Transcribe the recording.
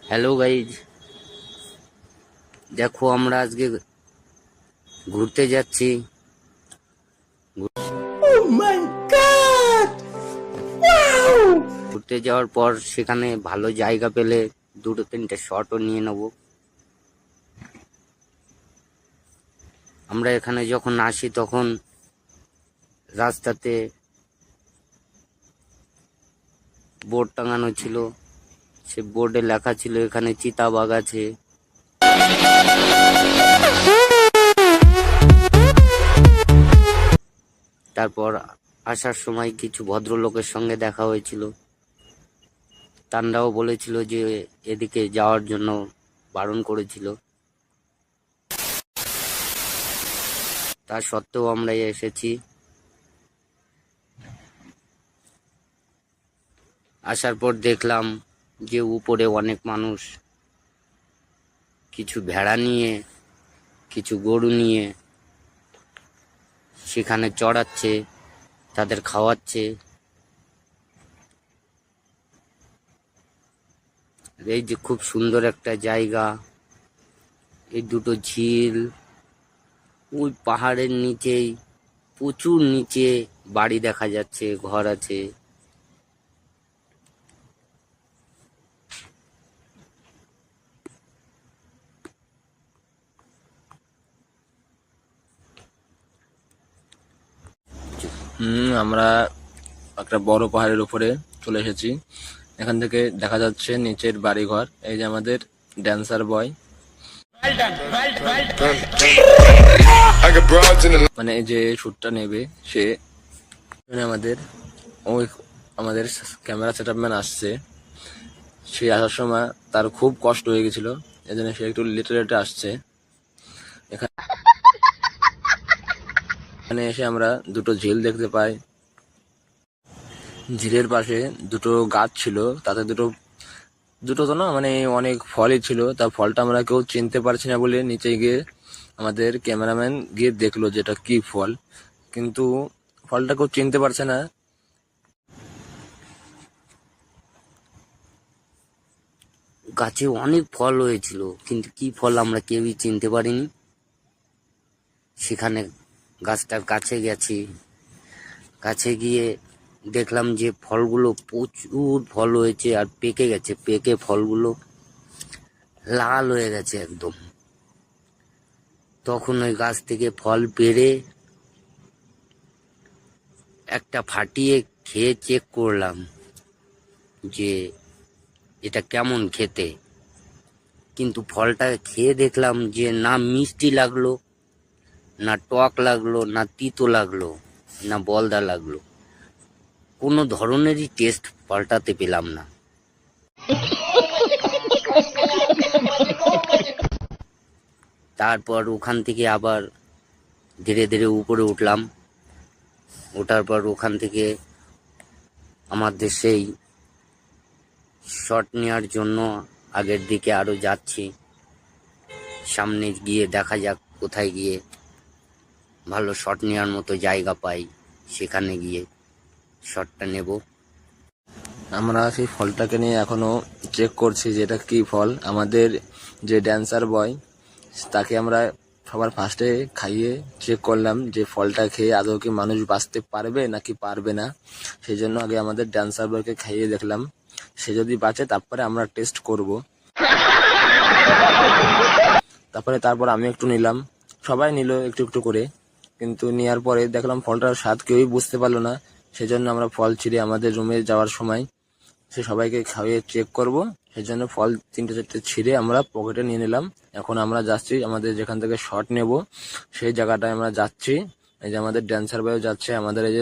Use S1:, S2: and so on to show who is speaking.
S1: Hello guys, দেখো আমরা আজকে ঘুরতে যাচ্ছি। ঘুরতে যাওয়ার পর সেখানে ভালো জায়গা পেলে দুটো তিনটে শটও নিয়ে নেব। আমরা এখানে যখন আসি তখন রাস্তাতে বোর্ড টাঙানো ছিল, সে বোর্ডে লেখা ছিল এখানে চিতাবাঘ আছে। তারপর আসার সময় কিছু ভদ্রলোকের সঙ্গে দেখা হয়েছিল, তারাও বলেছিল যে এদিকে যাওয়ার জন্য বারণ করেছিল। তা সত্ত্বেও আমরা এসেছি। আসার পর দেখলাম যে উপরে অনেক মানুষ কিছু ভেড়া নিয়ে, কিছু গরু নিয়ে সেখানে চড়াচ্ছে, তাদের খাওয়াচ্ছে। এই যে খুব সুন্দর একটা জায়গা, এই দুটো ঝিল, ওই পাহাড়ের নিচেই প্রচুর নিচে বাড়ি দেখা যাচ্ছে, ঘর আছে।
S2: আমরা একটা বড় পাহাড়ের উপরে চলে এসেছি। এখান থেকে দেখা যাচ্ছে নিচের বাড়িঘর। এই যে আমাদের ড্যান্সার বয়, মানে এই যে শুটটা নেবে সে, আমাদের ওই আমাদের ক্যামেরা সেটআপম্যান আসছে। সে আসার সময় তার খুব কষ্ট হয়ে গেছিল, এই জন্য সে একটু লেটে লেটে আসছে। এখানে এসে আমরা দুটো ঝিল দেখতে পাই। ঝিলের পাশে দুটো গাছ ছিল, তাতে দুটো দুটো তো না, মানে অনেক ফলই ছিল। তা ফলটা আমরা কেউ চিনতে পারছি না বলে নিচে গিয়ে আমাদের ক্যামেরাম্যান গিয়ে দেখলো যেটা কি ফল, কিন্তু ফলটা কেউ চিনতে পারছে না।
S1: গাছে অনেক ফল হয়েছিল, কিন্তু কি ফল আমরা কেউই চিনতে পারিনি। সেখানে গাছটার কাছে গেছি, কাছে গিয়ে দেখলাম যে ফলগুলো প্রচুর ফল হয়েছে আর পেকে গেছে। পেকে ফলগুলো লাল হয়ে গেছে একদম। তখন ওই গাছ থেকে ফল পেড়ে একটা ফাটিয়ে খেয়ে চেক করলাম যে এটা কেমন খেতে। কিন্তু ফলটা খেয়ে দেখলাম যে না মিষ্টি লাগলো, না টক লাগলো, না তিতো লাগলো, না বলদা লাগলো। কোনো ধরনেরই টেস্ট ফলটাতে পেলাম না। তারপর ওখান থেকে আবার ধীরে ধীরে উপরে উঠলাম। ওঠার পর ওখান থেকে আমাদের সেই শট নেওয়ার জন্য আগের দিকে আরো যাচ্ছি। সামনে গিয়ে দেখা যাক কোথায় গিয়ে ভালো শট নেওয়ার মতো জায়গা পাই, সেখানে গিয়ে শটটা নেব।
S2: আমরা সেই ফলটাকে নিয়ে এখনো চেক করছি যে এটা কি ফল। আমাদের যে ড্যান্সার বয় তাকে আমরা সবার ফার্স্টে খাইয়ে চেক করলাম যে ফলটা খেয়ে আদৌ কি মানুষ বাঁচতে পারবে নাকি পারবে না। সেই জন্য আগে আমাদের ড্যান্সার বয়কে খাইয়ে দেখলাম, সে যদি বাঁচে তারপরে আমরা টেস্ট করব। তারপর আমি একটু নিলাম, সবাই নিল একটু একটু করে, কিন্তু নেওয়ার পরে দেখলাম ফলটার স্বাদ কেউই বুঝতে পারলো না। সেজন্য আমরা ফল ছিঁড়ে আমাদের রুমে যাওয়ার সময় সে সবাইকে খাইয়ে চেক করব, সেই জন্য ফল 3-4টে ছিঁড়ে আমরা পকেটে নিয়ে নিলাম। এখন আমরা যাচ্ছি আমাদের যেখান থেকে শট নেব সেই জায়গাটায় আমরা যাচ্ছি। এই যে আমাদের ড্যান্সার বয়ও যাচ্ছে, আমাদের এই যে